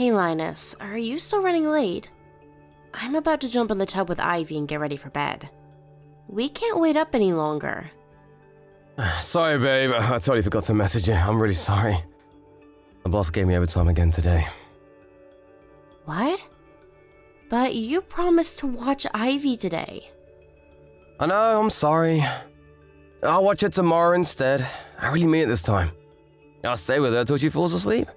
Hey Linus, are you still running late? I'm about to jump in the tub with Ivy and get ready for bed. We can't wait up any longer. Sorry, babe. I totally forgot to message you. I'm really sorry. The boss gave me overtime again today. What? But you promised to watch Ivy today. I know, I'm sorry. I'll watch it tomorrow instead. I really mean it this time. I'll stay with her till she falls asleep.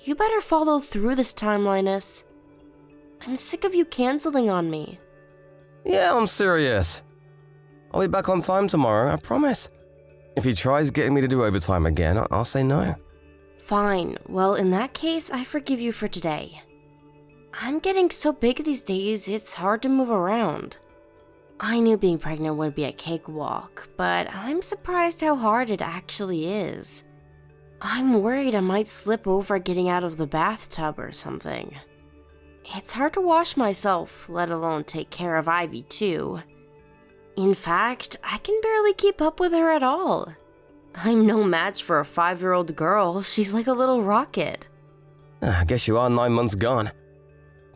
You better follow through this time, Linus. I'm sick of you canceling on me. Yeah, I'm serious. I'll be back on time tomorrow, I promise. If he tries getting me to do overtime again, I'll say no. Fine. Well, in that case, I forgive you for today. I'm getting so big these days, it's hard to move around. I knew being pregnant wouldn't be a cakewalk, but I'm surprised how hard it actually is. I'm worried I might slip over getting out of the bathtub or something. It's hard to wash myself, let alone take care of Ivy too. In fact, I can barely keep up with her at all. I'm no match for a 5-year-old girl, she's like a little rocket. I guess you are 9 months gone.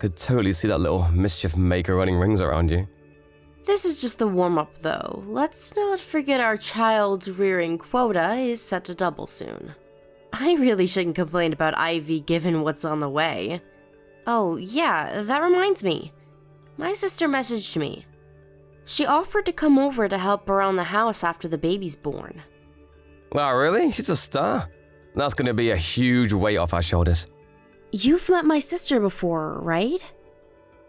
Could totally see that little mischief maker running rings around you. This is just the warm-up though. Let's not forget our child rearing quota is set to double soon. I really shouldn't complain about Ivy given what's on the way. Oh yeah, that reminds me. My sister messaged me. She offered to come over to help around the house after the baby's born. Wow, really? She's a star. That's gonna be a huge weight off our shoulders. You've met my sister before, right?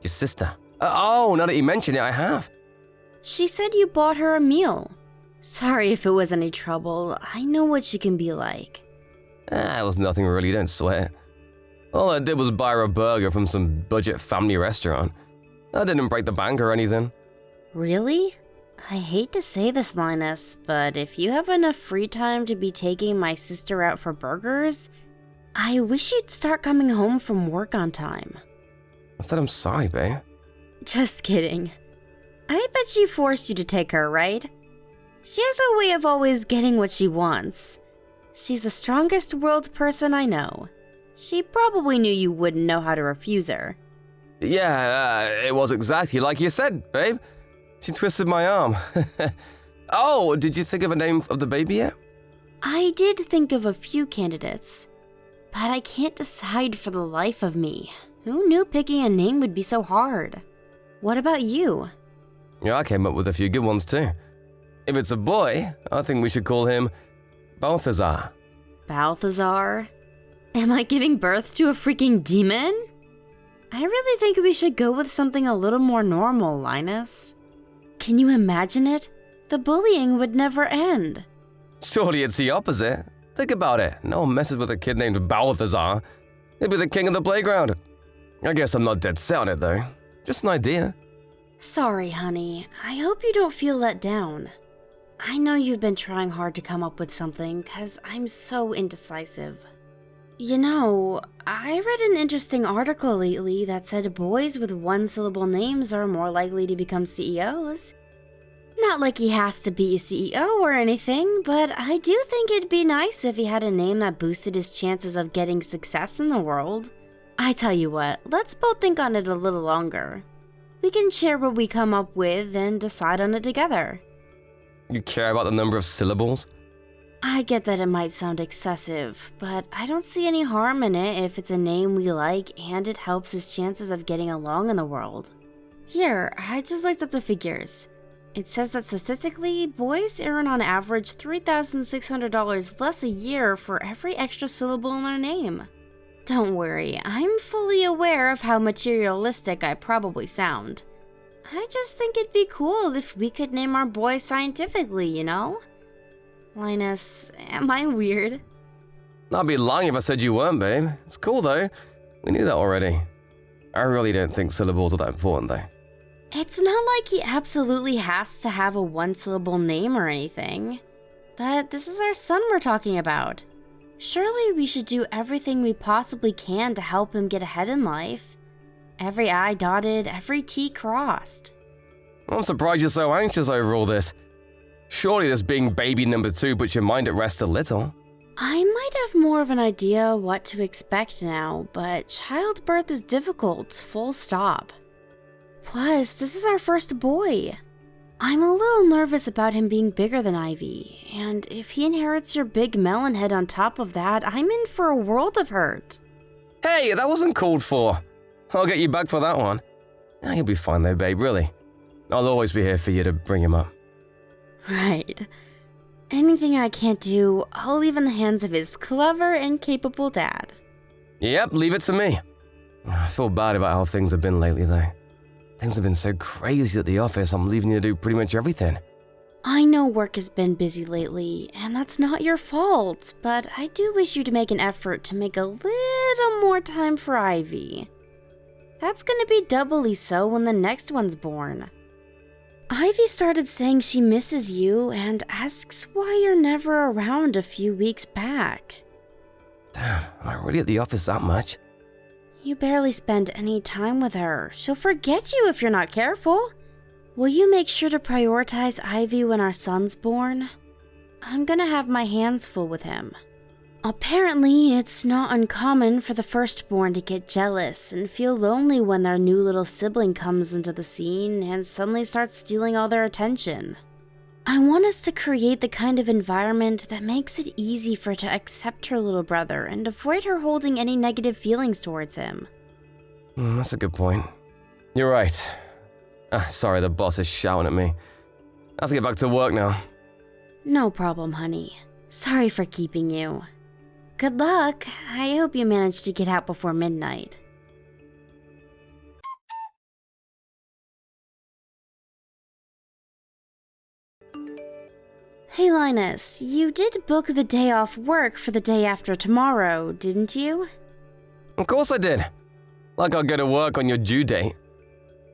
Your sister? Oh, now that you mention it, I have. She said you bought her a meal. Sorry if it was any trouble. I know what she can be like. It was nothing really, don't sweat. All I did was buy her a burger from some budget family restaurant. I didn't break the bank or anything. Really? I hate to say this, Linus, but if you have enough free time to be taking my sister out for burgers, I wish you'd start coming home from work on time. I said I'm sorry, babe. Just kidding. I bet she forced you to take her, right? She has a way of always getting what she wants. She's the strongest world person I know. She probably knew you wouldn't know how to refuse her. Yeah, it was exactly like you said, babe. She twisted my arm. Oh, did you think of a name of the baby yet? I did think of a few candidates, but I can't decide for the life of me. Who knew picking a name would be so hard? What about you? Yeah, I came up with a few good ones too. If it's a boy, I think we should call him Balthazar. Balthazar? Am I giving birth to a freaking demon? I really think we should go with something a little more normal, Linus. Can you imagine it? The bullying would never end. Surely it's the opposite. Think about it. No one messes with a kid named Balthazar. He'd be the king of the playground. I guess I'm not dead set on it though. Just an idea. Sorry, honey. I hope you don't feel let down. I know you've been trying hard to come up with something, 'cause I'm so indecisive. You know, I read an interesting article lately that said boys with one-syllable names are more likely to become CEOs. Not like he has to be a CEO or anything, but I do think it'd be nice if he had a name that boosted his chances of getting success in the world. I tell you what, let's both think on it a little longer. We can share what we come up with and decide on it together. You care about the number of syllables? I get that it might sound excessive, but I don't see any harm in it if it's a name we like and it helps his chances of getting along in the world. Here, I just looked up the figures. It says that statistically, boys earn on average $3,600 less a year for every extra syllable in their name. Don't worry, I'm fully aware of how materialistic I probably sound. I just think it'd be cool if we could name our boy scientifically, you know? Linus, am I weird? I'd be lying if I said you weren't, babe. It's cool though. We knew that already. I really don't think syllables are that important though. It's not like he absolutely has to have a one-syllable name or anything. But this is our son we're talking about. Surely we should do everything we possibly can to help him get ahead in life. Every I dotted, every T crossed. I'm surprised you're so anxious over all this. Surely this being baby number 2 puts your mind at rest a little. I might have more of an idea what to expect now, but childbirth is difficult, full stop. Plus, this is our first boy. I'm a little nervous about him being bigger than Ivy, and if he inherits your big melon head on top of that, I'm in for a world of hurt. Hey, that wasn't called for. I'll get you back for that one. You'll be fine though, babe, really. I'll always be here for you to bring him up. Right. Anything I can't do, I'll leave in the hands of his clever and capable dad. Yep, leave it to me. I feel bad about how things have been lately though. Things have been so crazy at the office, I'm leaving you to do pretty much everything. I know work has been busy lately, and that's not your fault, but I do wish you to make an effort to make a little more time for Ivy. That's gonna be doubly so when the next one's born. Ivy started saying she misses you and asks why you're never around a few weeks back. Damn, am I really at the office that much? You barely spend any time with her. She'll forget you if you're not careful. Will you make sure to prioritize Ivy when our son's born? I'm gonna have my hands full with him. Apparently, it's not uncommon for the firstborn to get jealous and feel lonely when their new little sibling comes into the scene and suddenly starts stealing all their attention. I want us to create the kind of environment that makes it easy for her to accept her little brother and avoid her holding any negative feelings towards him. That's a good point. You're right. Sorry, the boss is shouting at me. I have to get back to work now. No problem, honey. Sorry for keeping you. Good luck. I hope you manage to get out before midnight. Hey Linus, you did book the day off work for the day after tomorrow, didn't you? Of course I did. Like I'll go to work on your due date.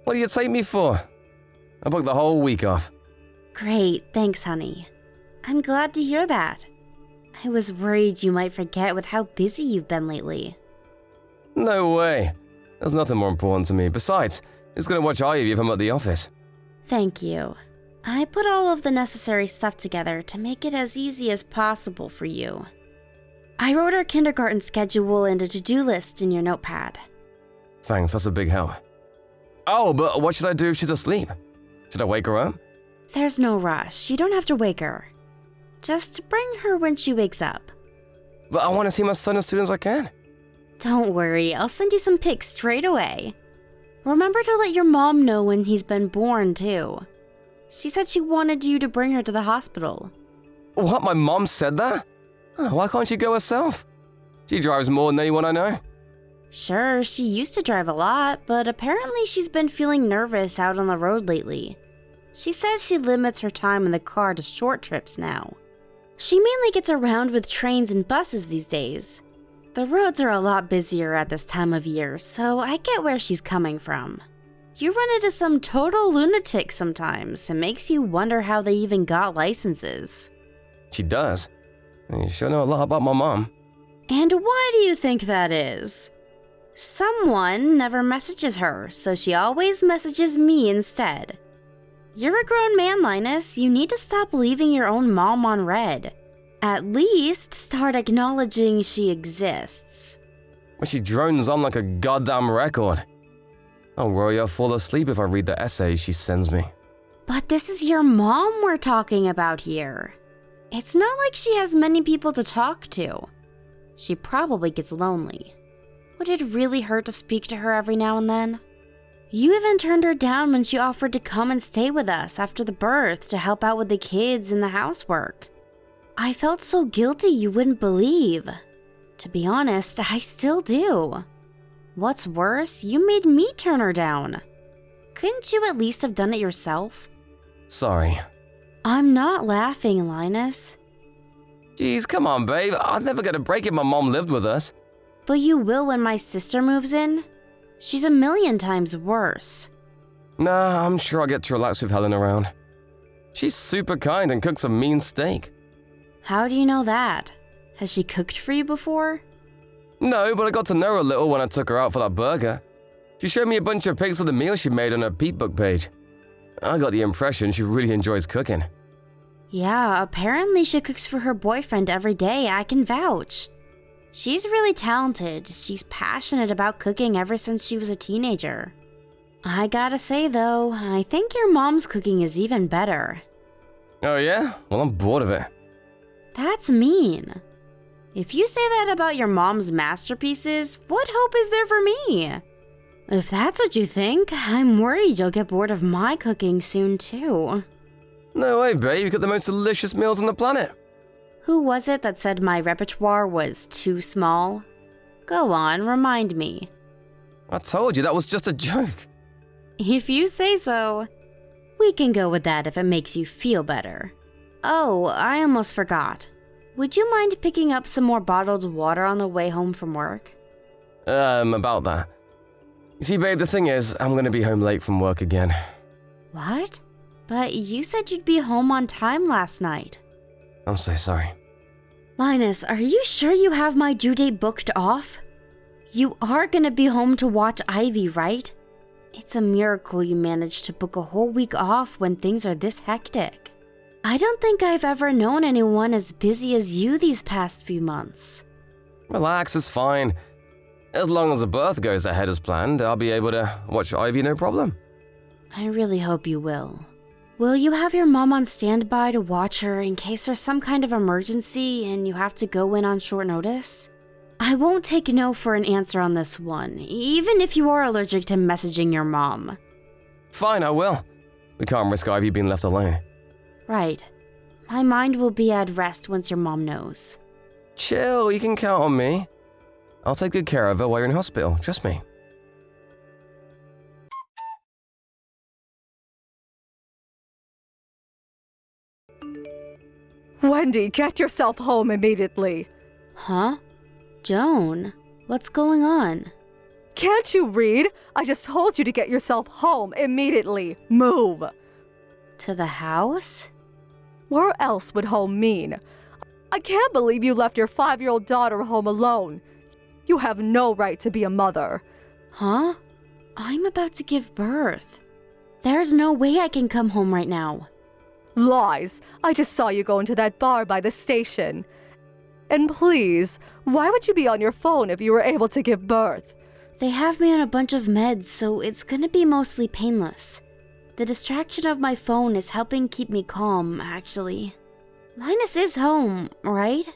What do you take me for? I booked the whole week off. Great, thanks honey. I'm glad to hear that. I was worried you might forget with how busy you've been lately. No way. There's nothing more important to me. Besides, who's gonna watch Ivy if I'm at the office? Thank you. I put all of the necessary stuff together to make it as easy as possible for you. I wrote our kindergarten schedule and a to-do list in your notepad. Thanks, that's a big help. Oh, but what should I do if she's asleep? Should I wake her up? There's no rush. You don't have to wake her. Just bring her when she wakes up. But I want to see my son as soon as I can. Don't worry, I'll send you some pics straight away. Remember to let your mom know when he's been born, too. She said she wanted you to bring her to the hospital. What, my mom said that? Why can't she go herself? She drives more than anyone I know. Sure, she used to drive a lot, but apparently she's been feeling nervous out on the road lately. She says she limits her time in the car to short trips now. She mainly gets around with trains and buses these days. The roads are a lot busier at this time of year, so I get where she's coming from. You run into some total lunatics sometimes. It makes you wonder how they even got licenses. She does. You sure know a lot about my mom. And why do you think that is? Someone never messages her, so she always messages me instead. You're a grown man, Linus. You need to stop leaving your own mom on red. At least start acknowledging she exists. But she drones on like a goddamn record. I'll worry I'll fall asleep if I read the essays she sends me. But this is your mom we're talking about here. It's not like she has many people to talk to. She probably gets lonely. Would it really hurt to speak to her every now and then? You even turned her down when she offered to come and stay with us after the birth to help out with the kids and the housework. I felt so guilty you wouldn't believe. To be honest, I still do. What's worse, you made me turn her down. Couldn't you at least have done it yourself? Sorry. I'm not laughing, Linus. Jeez, come on, babe. I'd never get a break if my mom lived with us. But you will when my sister moves in. She's a million times worse. Nah, I'm sure I'll get to relax with Helen around. She's super kind and cooks a mean steak. How do you know that? Has she cooked for you before? No, but I got to know her a little when I took her out for that burger. She showed me a bunch of pics of the meal she made on her Peep book page. I got the impression she really enjoys cooking. Yeah, apparently she cooks for her boyfriend every day, I can vouch. She's really talented. She's passionate about cooking ever since she was a teenager. I gotta say though, I think your mom's cooking is even better. Oh yeah? Well, I'm bored of it. That's mean. If you say that about your mom's masterpieces, what hope is there for me? If that's what you think, I'm worried you'll get bored of my cooking soon too. No way, babe. You got the most delicious meals on the planet. Who was it that said my repertoire was too small? Go on, remind me. I told you that was just a joke. If you say so. We can go with that if it makes you feel better. Oh, I almost forgot. Would you mind picking up some more bottled water on the way home from work? About that. You see, babe, the thing is, I'm gonna be home late from work again. What? But you said you'd be home on time last night. I'm so sorry. Linus, are you sure you have my due date booked off? You are gonna be home to watch Ivy, right? It's a miracle you managed to book a whole week off when things are this hectic. I don't think I've ever known anyone as busy as you these past few months. Relax, it's fine. As long as the birth goes ahead as planned, I'll be able to watch Ivy no problem. I really hope you will. Will you have your mom on standby to watch her in case there's some kind of emergency and you have to go in on short notice? I won't take no for an answer on this one, even if you are allergic to messaging your mom. Fine, I will. We can't risk Ivy being left alone. Right. My mind will be at rest once your mom knows. Chill, you can count on me. I'll take good care of her while you're in hospital, trust me. Wendy, get yourself home immediately. Huh? Joan, what's going on? Can't you read? I just told you to get yourself home immediately. Move. To the house? Where else would home mean? I can't believe you left your 5-year-old daughter home alone. You have no right to be a mother. Huh? I'm about to give birth. There's no way I can come home right now. Lies. I just saw you go into that bar by the station. And please, why would you be on your phone if you were able to give birth? They have me on a bunch of meds, so it's gonna be mostly painless. The distraction of my phone is helping keep me calm, actually. Linus is home, right?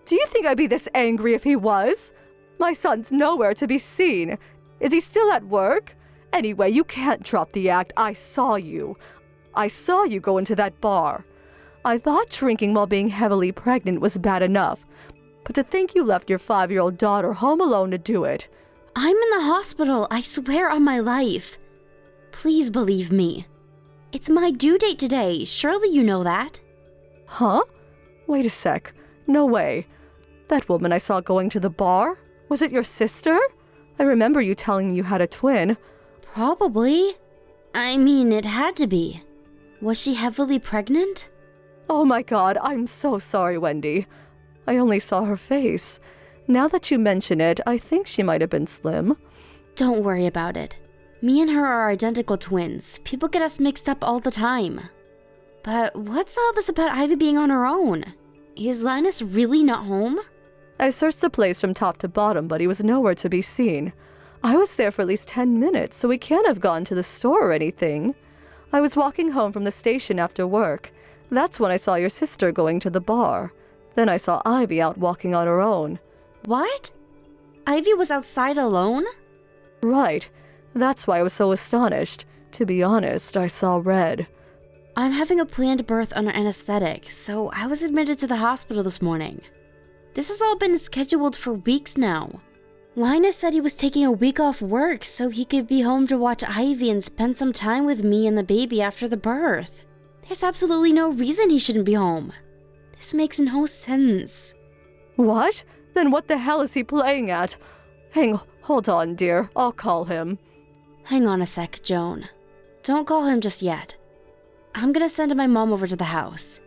Do you think I'd be this angry if he was? My son's nowhere to be seen. Is he still at work? Anyway, you can't drop the act. I saw you. I saw you go into that bar. I thought drinking while being heavily pregnant was bad enough, but to think you left your 5-year-old daughter home alone to do it. I'm in the hospital, I swear on my life. Please believe me. It's my due date today, surely you know that. Huh? Wait a sec. No way. That woman I saw going to the bar? Was it your sister? I remember you telling me you had a twin. Probably. I mean, it had to be. Was she heavily pregnant? Oh my god, I'm so sorry, Wendy. I only saw her face. Now that you mention it, I think she might have been slim. Don't worry about it. Me and her are identical twins. People get us mixed up all the time. But what's all this about Ivy being on her own? Is Linus really not home? I searched the place from top to bottom, but he was nowhere to be seen. I was there for at least 10 minutes, so he can't have gone to the store or anything. I was walking home from the station after work. That's when I saw your sister going to the bar. Then I saw Ivy out walking on her own. What? Ivy was outside alone? Right. That's why I was so astonished. To be honest, I saw red. I'm having a planned birth under anesthetic, so I was admitted to the hospital this morning. This has all been scheduled for weeks now. Linus said he was taking a week off work so he could be home to watch Ivy and spend some time with me and the baby after the birth. There's absolutely no reason he shouldn't be home. This makes no sense. What? Then what the hell is he playing at? Hold on, dear. I'll call him. Hang on a sec, Joan. Don't call him just yet. I'm gonna send my mom over to the house.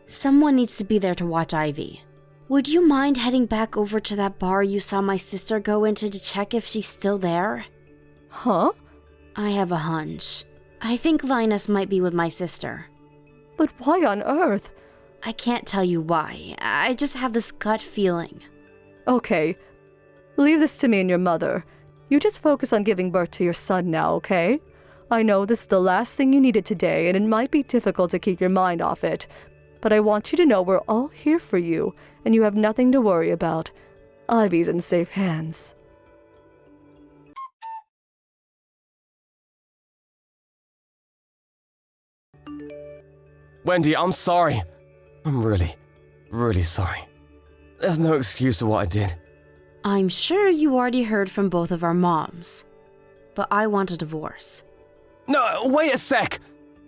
Someone needs to be there to watch Ivy. Would you mind heading back over to that bar you saw my sister go into to check if she's still there? Huh? I have a hunch. I think Linus might be with my sister. But why on earth? I can't tell you why. I just have this gut feeling. Okay, leave this to me and your mother. You just focus on giving birth to your son now, okay? I know this is the last thing you needed today, and it might be difficult to keep your mind off it. But I want you to know we're all here for you, and you have nothing to worry about. Ivy's in safe hands. Wendy, I'm sorry. I'm really, really sorry. There's no excuse for what I did. I'm sure you already heard from both of our moms, but I want a divorce. No, wait a sec.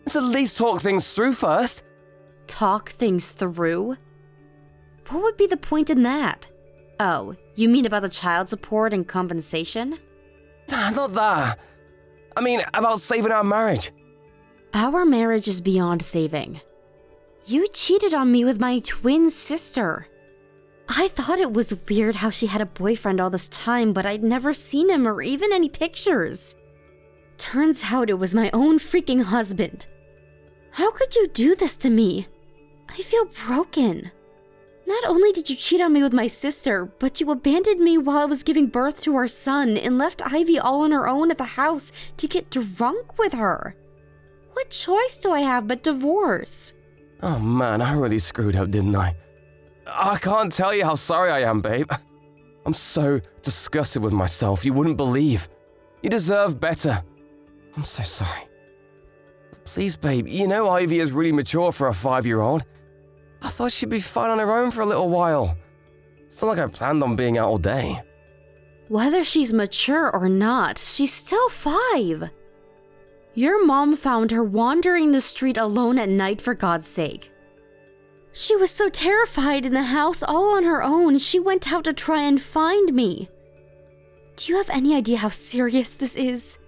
Let's at least talk things through first. Talk things through? What would be the point in that? Oh, you mean about the child support and compensation? Nah, not that. I mean, about saving our marriage. Our marriage is beyond saving. You cheated on me with my twin sister. I thought it was weird how she had a boyfriend all this time, but I'd never seen him or even any pictures. Turns out it was my own freaking husband. How could you do this to me? I feel broken. Not only did you cheat on me with my sister, but you abandoned me while I was giving birth to our son and left Ivy all on her own at the house to get drunk with her. What choice do I have but divorce? Oh man, I really screwed up, didn't I? I can't tell you how sorry I am, babe. I'm so disgusted with myself, you wouldn't believe. You deserve better. I'm so sorry. Please, babe, you know Ivy is really mature for a 5-year-old. I thought she'd be fine on her own for a little while. It's not like I planned on being out all day. Whether she's mature or not, she's still 5. Your mom found her wandering the street alone at night, for God's sake. She was so terrified in the house all on her own, she went out to try and find me. Do you have any idea how serious this is?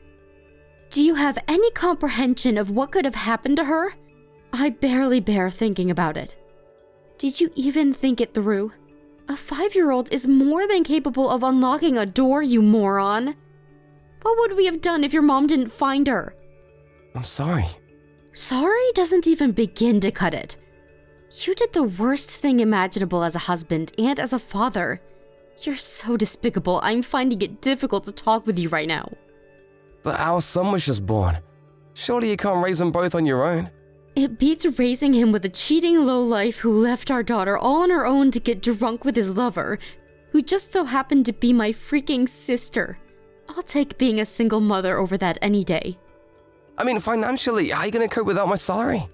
Do you have any comprehension of what could have happened to her? I barely bear thinking about it. Did you even think it through? A 5-year-old is more than capable of unlocking a door, you moron. What would we have done if your mom didn't find her? I'm sorry. Sorry doesn't even begin to cut it. You did the worst thing imaginable as a husband and as a father. You're so despicable, I'm finding it difficult to talk with you right now. But our son was just born. Surely you can't raise them both on your own. It beats raising him with a cheating lowlife who left our daughter all on her own to get drunk with his lover, who just so happened to be my freaking sister. I'll take being a single mother over that any day. I mean, financially, how are you going to cope without my salary?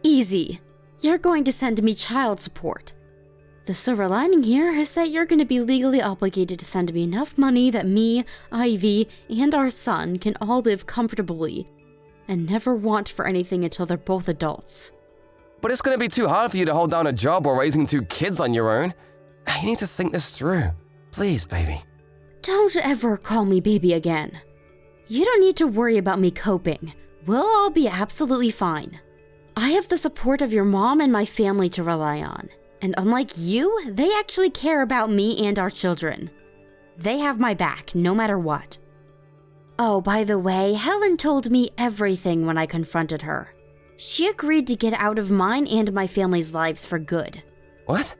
Easy. You're going to send me child support. The silver lining here is that you're going to be legally obligated to send me enough money that me, Ivy, and our son can all live comfortably and never want for anything until they're both adults. But it's going to be too hard for you to hold down a job while raising 2 kids on your own. You need to think this through. Please, baby. Don't ever call me baby again. You don't need to worry about me coping. We'll all be absolutely fine. I have the support of your mom and my family to rely on. And unlike you, they actually care about me and our children. They have my back, no matter what. Oh, by the way, Helen told me everything when I confronted her. She agreed to get out of mine and my family's lives for good. What?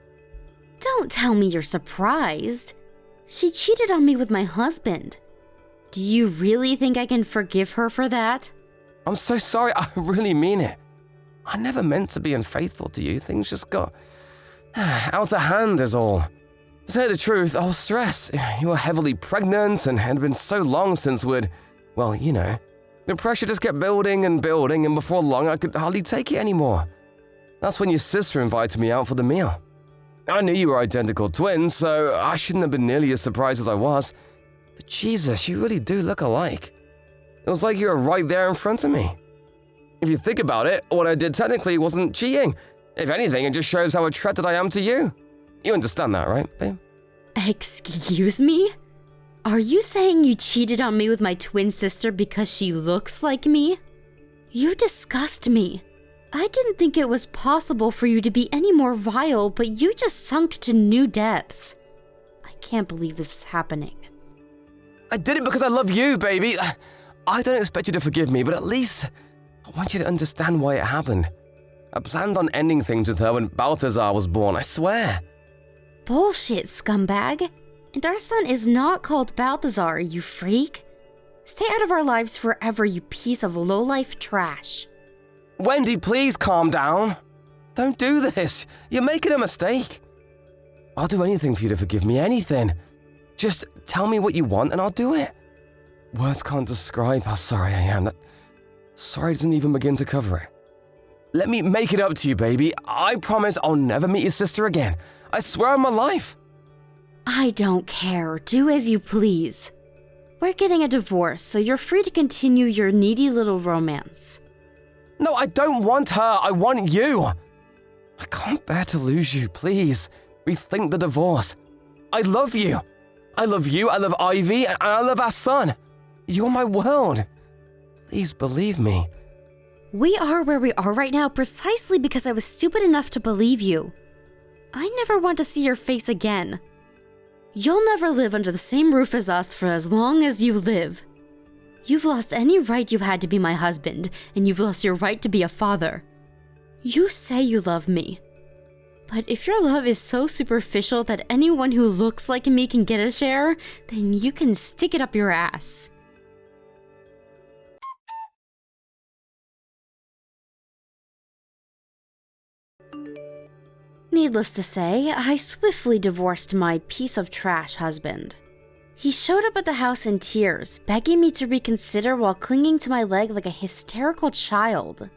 Don't tell me you're surprised. She cheated on me with my husband. Do you really think I can forgive her for that? I'm so sorry, I really mean it. I never meant to be unfaithful to you. Things just got out of hand is all. To tell you the truth, I was stressed. You were heavily pregnant and had been so long since we'd, well, you know. The pressure just kept building, and before long I could hardly take it anymore. That's when your sister invited me out for the meal. I knew you were identical twins, so I shouldn't have been nearly as surprised as I was. But Jesus, you really do look alike. It was like you were right there in front of me. If you think about it, what I did technically wasn't cheating. If anything, it just shows how attracted I am to you. You understand that, right, babe? Excuse me? Are you saying you cheated on me with my twin sister because she looks like me? You disgust me. I didn't think it was possible for you to be any more vile, but you just sunk to new depths. I can't believe this is happening. I did it because I love you, baby. I don't expect you to forgive me, but at least I want you to understand why it happened. I planned on ending things with her when Balthazar was born, I swear. Bullshit, scumbag. And our son is not called Balthazar, you freak. Stay out of our lives forever, you piece of low-life trash. Wendy, please calm down. Don't do this. You're making a mistake. I'll do anything for you to forgive me, anything. Just tell me what you want and I'll do it. Words can't describe how sorry I am. Sorry doesn't even begin to cover it. Let me make it up to you, baby. I promise I'll never meet your sister again. I swear on my life. I don't care. Do as you please. We're getting a divorce, so you're free to continue your needy little romance. No, I don't want her. I want you. I can't bear to lose you. Please, rethink the divorce. I love you. I love you, I love Ivy, and I love our son. You're my world. Please believe me. We are where we are right now precisely because I was stupid enough to believe you. I never want to see your face again. You'll never live under the same roof as us for as long as you live. You've lost any right you had to be my husband, and you've lost your right to be a father. You say you love me. But if your love is so superficial that anyone who looks like me can get a share, then you can stick it up your ass. Needless to say, I swiftly divorced my piece of trash husband. He showed up at the house in tears, begging me to reconsider while clinging to my leg like a hysterical child.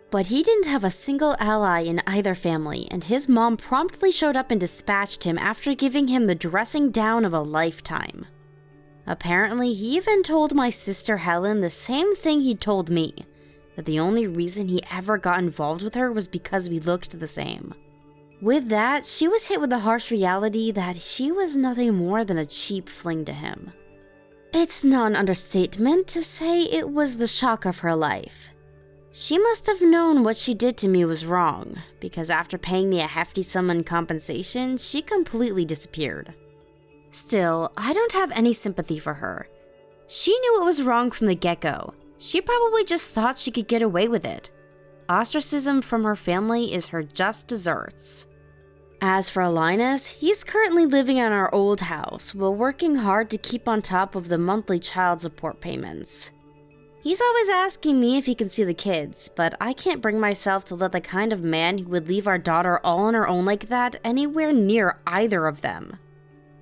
But he didn't have a single ally in either family, and his mom promptly showed up and dispatched him after giving him the dressing down of a lifetime. Apparently, he even told my sister Helen the same thing he told me, that the only reason he ever got involved with her was because we looked the same. With that, she was hit with the harsh reality that she was nothing more than a cheap fling to him. It's not an understatement to say it was the shock of her life. She must have known what she did to me was wrong, because after paying me a hefty sum in compensation, she completely disappeared. Still, I don't have any sympathy for her. She knew it was wrong from the get-go. She probably just thought she could get away with it. Ostracism from her family is her just desserts. As for Linus, he's currently living in our old house while working hard to keep on top of the monthly child support payments. He's always asking me if he can see the kids, but I can't bring myself to let the kind of man who would leave our daughter all on her own like that anywhere near either of them.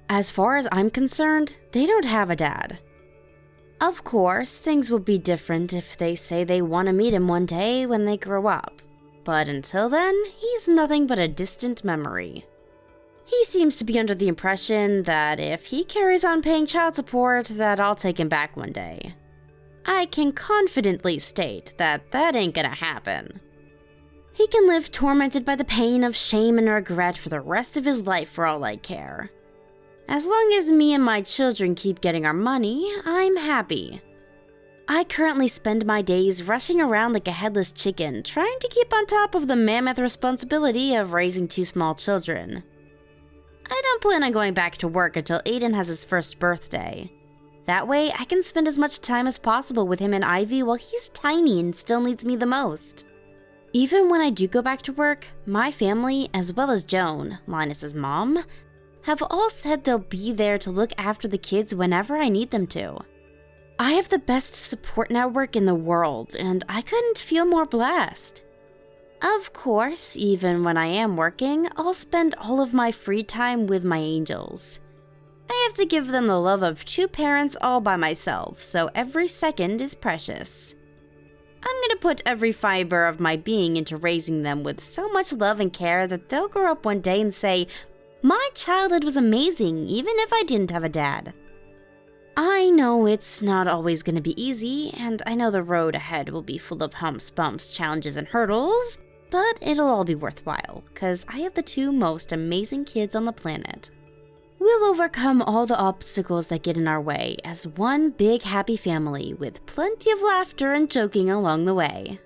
As far as I'm concerned, they don't have a dad. Of course, things will be different if they say they want to meet him one day when they grow up. But until then, he's nothing but a distant memory. He seems to be under the impression that if he carries on paying child support, that I'll take him back one day. I can confidently state that that ain't gonna happen. He can live tormented by the pain of shame and regret for the rest of his life for all I care. As long as me and my children keep getting our money, I'm happy. I currently spend my days rushing around like a headless chicken, trying to keep on top of the mammoth responsibility of raising 2 small children. I don't plan on going back to work until Aiden has his first birthday. That way, I can spend as much time as possible with him and Ivy while he's tiny and still needs me the most. Even when I do go back to work, my family, as well as Joan, Linus's mom, have all said they'll be there to look after the kids whenever I need them to. I have the best support network in the world, and I couldn't feel more blessed. Of course, even when I am working, I'll spend all of my free time with my angels. I have to give them the love of 2 parents all by myself, so every second is precious. I'm gonna put every fiber of my being into raising them with so much love and care that they'll grow up one day and say, "My childhood was amazing, even if I didn't have a dad." I know it's not always gonna be easy, and I know the road ahead will be full of humps, bumps, challenges, and hurdles, but it'll all be worthwhile, because I have the 2 most amazing kids on the planet. We'll overcome all the obstacles that get in our way as one big happy family with plenty of laughter and joking along the way.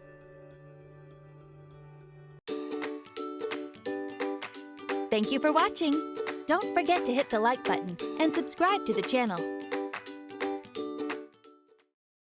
Thank you for watching. Don't forget to hit the like button and subscribe to the channel.